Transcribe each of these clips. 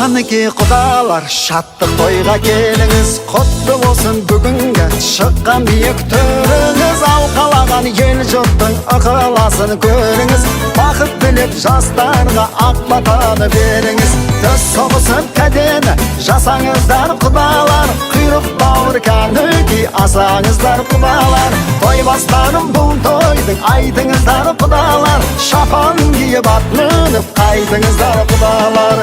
Kaniki kudalar şattıq toyga keliniz. Kutlu olsun bugünge çıqqan büyük törünüz. Alqalagan el jurttun ıqılasını görünüz. Bakıp bilip jastlarga aqlatаны beriniz. Töz soğusun kadeni jasanızlar kudalar. Kuyruq bağır kaniki asağızlar kudalar. Toy bastanım bu toydun aydınızlar kudalar. Şapan giyip atlanıp kaydınızlar kudalar.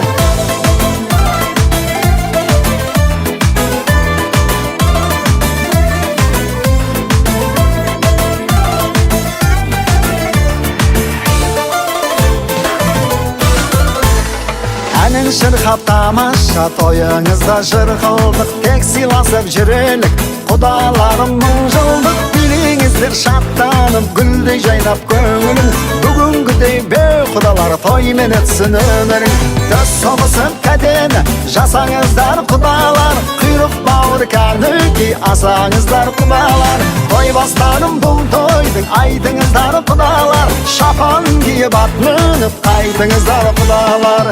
Әнін шырқап тамаша тойыңызда жыр қылдық. Тек сыйласып жүрелік құдаларым мың жылдық. Биліңіздер шаттанып гүлдей жайнап көңілің. Бүгінгідей бей құдалар тоймен өтсін өмірің. Төз соғысып кәдені жасаңыздар құдалар. Құйрық бауыр кәніки асаңыздар құдалар. Той бастаным бұл тойдың айтыңыздар құдалар. Шапан киіп атынып қайтыңыздар құдалар.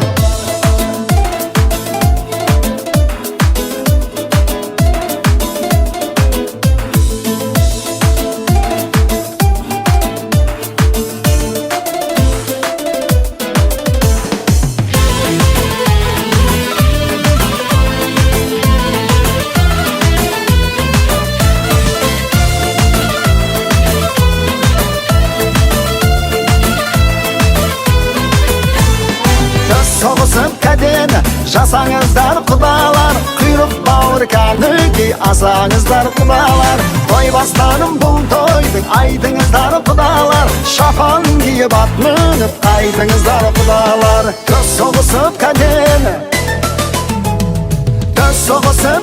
Soğusып kədeni жасаңыздар құдалар. Құйрық бауыр кәніки асаңыздар құдалар. Той бастаным бұл тойдың айтыңыздар құдалар. Шапан киіп атынып қайтыңыздар құдалар. Төз соғысып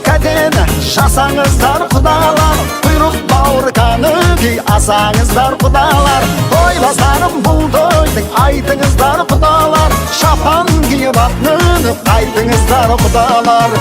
кәдені жасаңыздар құдалар. Құйрық бауыр кәніки асаңыздар құдалар. Той бастаным бұл тойдың айтыңыздар құдалар. Şapan giyip atlanıp kaydınızlar құдалар.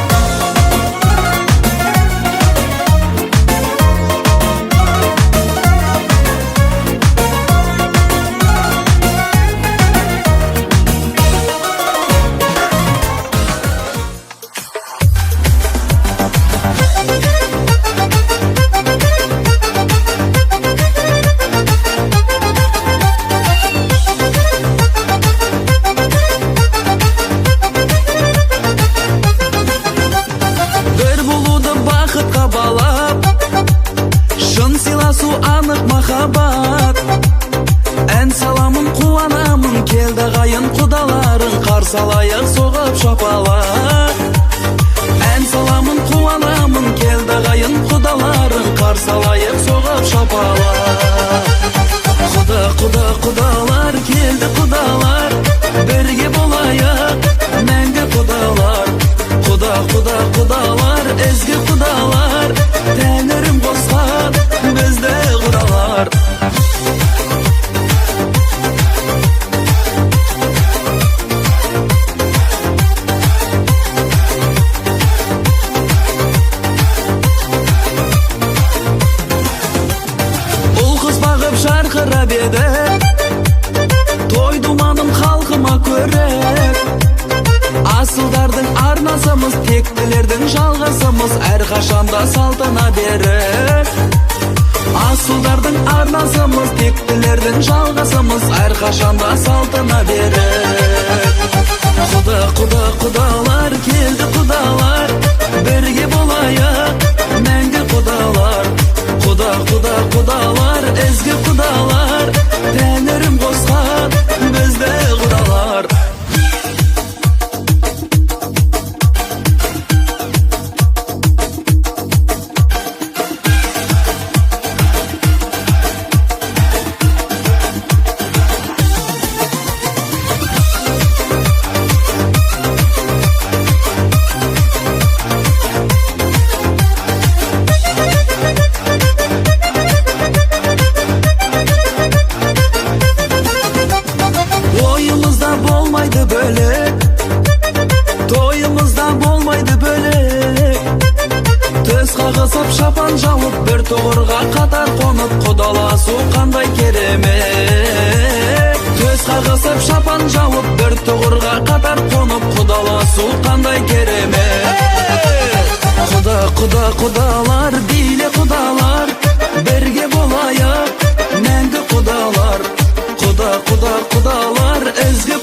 Anıq mахаббат. Ән саламын қуанамын келді қайын құдаларын. Қарсалайық соғып шапалақ. Ән саламын қуанамын келді қайын құдаларын. Қарсалайық соғып шапалақ. Құдалар келді құдалар. Бірге болайық мәңгі құдалар. Құдалар ezgi құдалар. Тәңірім қосқан бізді құдалар. Ұл қыз бағып жарқырап еді. Той думаным халқыма көрек. Асылдардың арнасымыз, тектілердің жалғасымыз. Әрқашанда салтына берік. Асылдардың арнасымыз, тектілердің жалғасымыз. Әрқашанда салтына берік. Құдалар келді құдалар. Бірге болайық мәңгі құдалар. Құдалар ezgi құдалар. Тәңірім қосқан бізді құдалар. Қағысып шапан жауып бір тұғырға қатар қонып құдаласу қандай керемет. Төс қағысып шапан жауып бір тұғырға қатар қонып құдаласу qanday keremet. Qudalar deyli qudalar, birge bolayaq мәңгі qudalar. Qudalar özgü